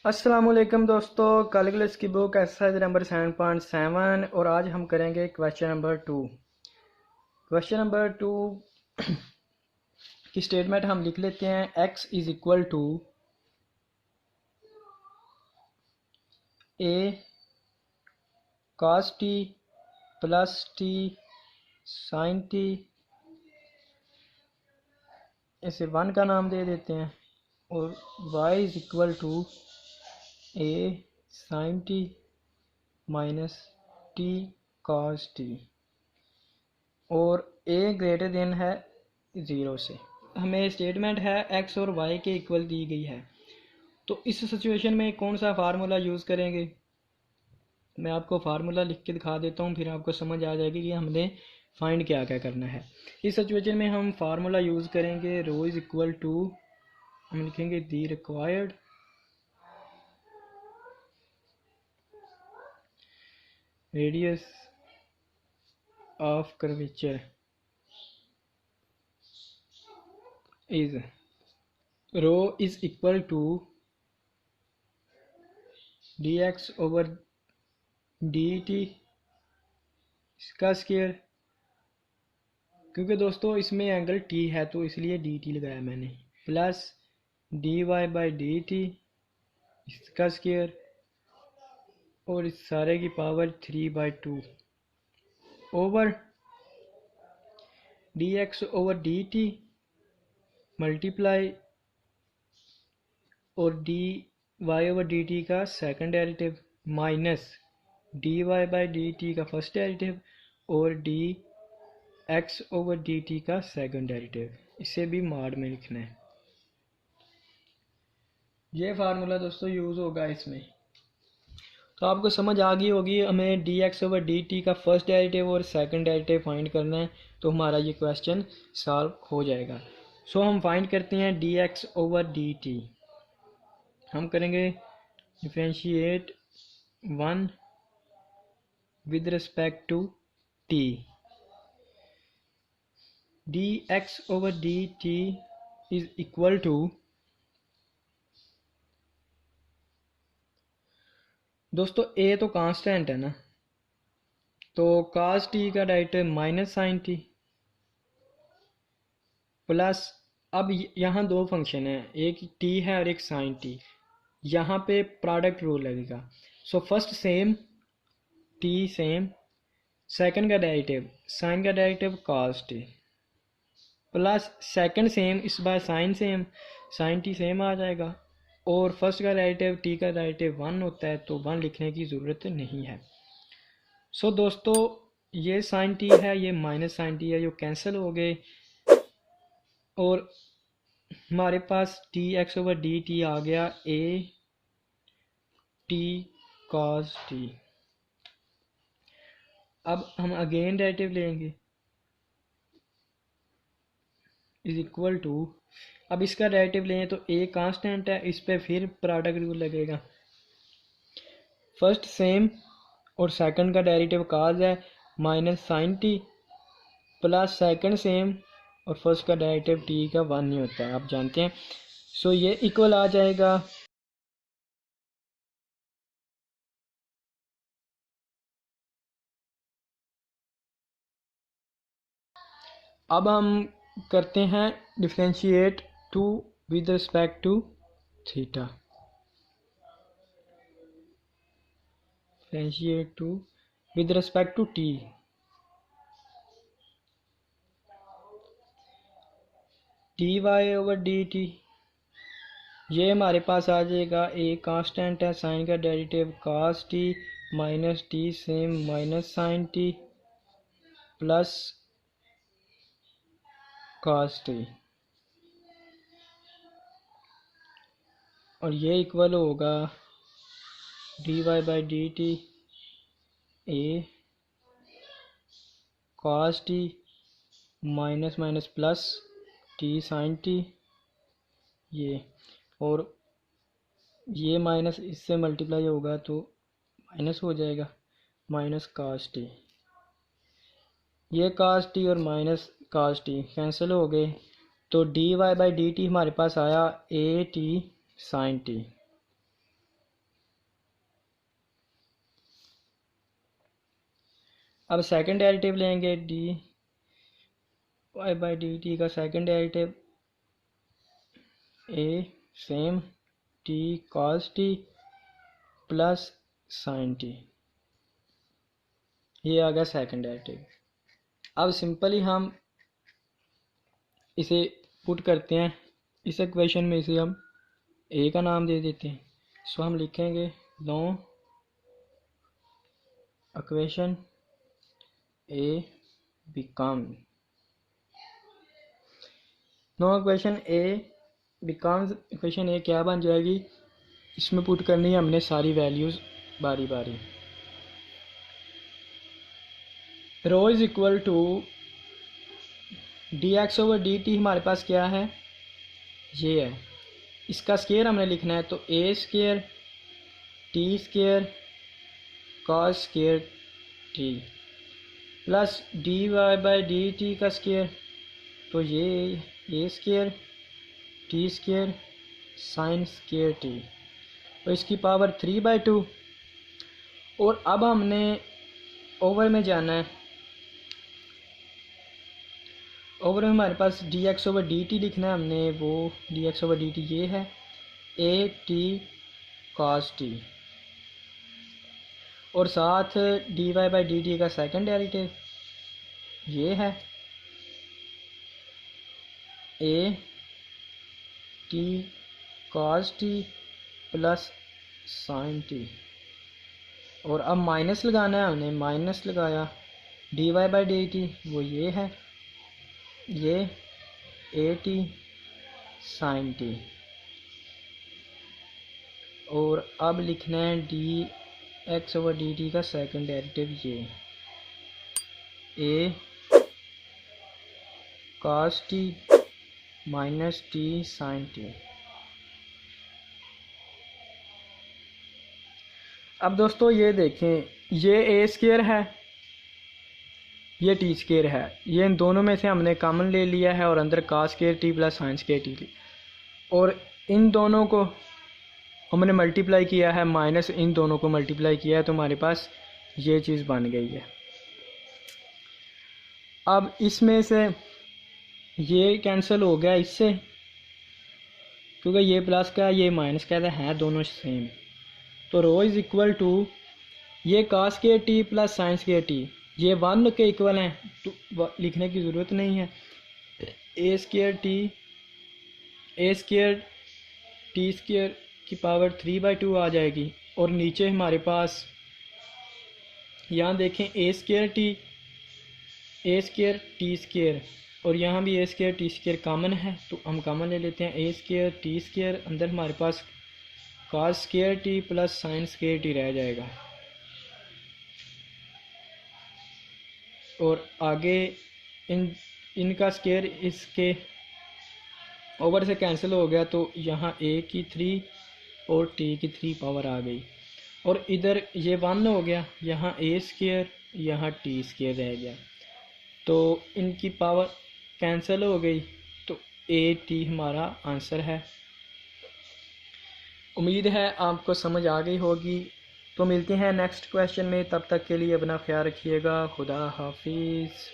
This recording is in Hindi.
अस्सलामुअलैकुम दोस्तों, कैलकुलस की बुक एक्सरसाइज नंबर 7.7 और आज हम करेंगे क्वेश्चन नंबर 2। क्वेश्चन नंबर 2 की स्टेटमेंट हम लिख लेते हैं। x is equal to a cos t plus t sin t, इसे 1 का नाम दे देते हैं, और y is equal to a sin t minus t cos t, और a ग्रेटर देन है 0 से। हमें स्टेटमेंट है x और y के इक्वल दी गई है, तो इस सिचुएशन में कौन सा फार्मूला यूज़ करेंगे। मैं आपको फार्मूला लिख के दिखा देता हूँ, फिर आपको समझ आ जाएगी कि हमने फाइंड क्या क्या करना है। इस सिचुएशन में हम फार्मूला यूज़ करेंगे रो इज़ इक्वल टू, हम लिखेंगे the required radius of curvature is rho is equal to dx over dt इसका स्क्वायर, क्योंकि दोस्तों इसमें एंगल t है तो इसलिए dt लगाया मैंने, प्लस dy बाई dt इसका स्क्वायर, और इस सारे की power 3/2 over dx over dt multiply और dy ओवर dt का second derivative minus dy by dt का फर्स्ट डेरिवेटिव और dx ओवर dt का सेकंड डेरिवेटिव, इसे भी माड में लिखना है। ये फार्मूला दोस्तों यूज़ होगा इसमें, तो आपको समझ आ गई होगी। हमें dx ओवर dt का फर्स्ट डेरिवेटिव और सेकंड डेरिवेटिव फाइंड करना है, तो हमारा ये क्वेश्चन सॉल्व हो जाएगा। सो हम फाइंड करते हैं dx ओवर dt। हम करेंगे differentiate 1 with respect to t, dx over dt is equal to, दोस्तों a तो कांस्टेंट है ना, तो cos t का derivative minus sine t plus, अब यहाँ दो फंक्शन है, एक t है और एक साइन t, यहाँ पे प्रोडक्ट रूल लगेगा। So first same t same, second का डेरिवेटिव साइन का derivative cos t plus second same, इस बार sine same, sine t same आ जाएगा, और फर्स्ट का डेरिवेटिव t का डेरिवेटिव 1 होता है तो 1 लिखने की ज़रूरत नहीं है। सो दोस्तों ये साइन t है, ये माइनस साइन t है, जो कैंसिल हो गए, और हमारे पास dx ओवर dt आ गया a t cos t। अब हम अगेन डेरिवेटिव लेंगे इज इक्वल टू, अब इसका डेरिवेटिव लें तो a कांस्टेंट है, इस पे फिर प्रोडक्ट रूल लगेगा। फर्स्ट सेम और सेकंड का डेरिवेटिव cos है minus sine t plus second same और फर्स्ट का डेरिवेटिव t का 1 नहीं होता है, आप जानते हैं। सो ये इक्वल आ जाएगा अब हम करते हैं differentiate 2 with respect to theta, differentiate 2 with respect to t, dy over dt ये हमारे पास आ जाएगा, a कांस्टेंट है, साइन का derivative cos t minus t same minus sine t plus cos t, और ये इक्वल होगा dy by dt a cos t minus minus plus t sine t, ये और ये माइनस इससे मल्टीप्लाई होगा तो माइनस हो जाएगा, माइनस cos t, ये cos t और माइनस cos t कैंसिल हो गए, तो dy बाई dt हमारे पास आया a t साइन t, अब सेकंड डेरिवेटिव लेंगे d y by d t का second derivative a same t cos t plus sine t, ये आ गया सेकंड डेरिवेटिव। अब सिंपली हम इसे पुट करते हैं इस इक्वेशन में, इसे हम ए का नाम दे देते हैं। सो हम लिखेंगे नो इक्वेशन ए बिकम्स इक्वेशन ए क्या बन जाएगी, इसमें पुट करनी है हमने सारी वैल्यूज़ बारी बारी। Rho is equal to d x over d t हमारे पास क्या है, ये है, इसका स्केयर हमने लिखना है, तो a square t square cos square t plus d y by d t का स्केयर, तो ये a square t square sine square t, तो इसकी पावर 3/2। और अब हमने ओवर में जाना है, ओवर में हमारे पास d x over d t लिखना है हमने, वो d x over d t ये है ए टी कॉस टी, और साथ d y by d t का सेकंड डेरिवेटिव ये है a t cos t plus sine t, और अब माइनस लगाना है हमने, माइनस लगाया d y by d t वो ये है, ये ए टी साइन टी, और अब लिखना है d x over d t का सेकंड डेरिवेटिव ये a cos t minus t sine t. अब दोस्तों ये देखें, ये ए स्केयर है, ये टी स्केयर है, ये इन दोनों में से हमने कॉमन ले लिया है और अंदर cos square t plus sine square t ली, और इन दोनों को हमने मल्टीप्लाई किया है, माइनस इन दोनों को मल्टीप्लाई किया है, तो हमारे पास ये चीज़ बन गई है। अब इसमें से ये कैंसिल हो गया इससे, क्योंकि ये प्लस का ये माइनस का है, दोनों सेम, तो रो इज इक्वल टू ये cos square t plus sine square T, ये 1 के इक्वल हैं, तो लिखने की ज़रूरत नहीं है, ए स्केयर टी स्केयर की पावर 3/2 आ जाएगी, और नीचे हमारे पास यहाँ देखें ए स्केयर टी स्केयर, और यहाँ भी ए स्केयर टी स्केयर कॉमन है, तो हम कॉमन ले लेते हैं, ए स्केयर टी स्केयर, अंदर हमारे पास cos square t plus sine square t रह जाएगा, और आगे इनका स्केयर इसके ओवर से कैंसिल हो गया, तो यहाँ ए की 3 और टी की 3 पावर आ गई, और इधर ये 1 हो गया, यहाँ ए स्केयर यहाँ टी स्केयर रह गया, तो इनकी पावर कैंसिल हो गई, तो ए टी हमारा आंसर है। उम्मीद है आपको समझ आ गई होगी, तो मिलते हैं नेक्स्ट क्वेश्चन में, तब तक के लिए अपना ख्याल रखिएगा, खुदा हाफिज़।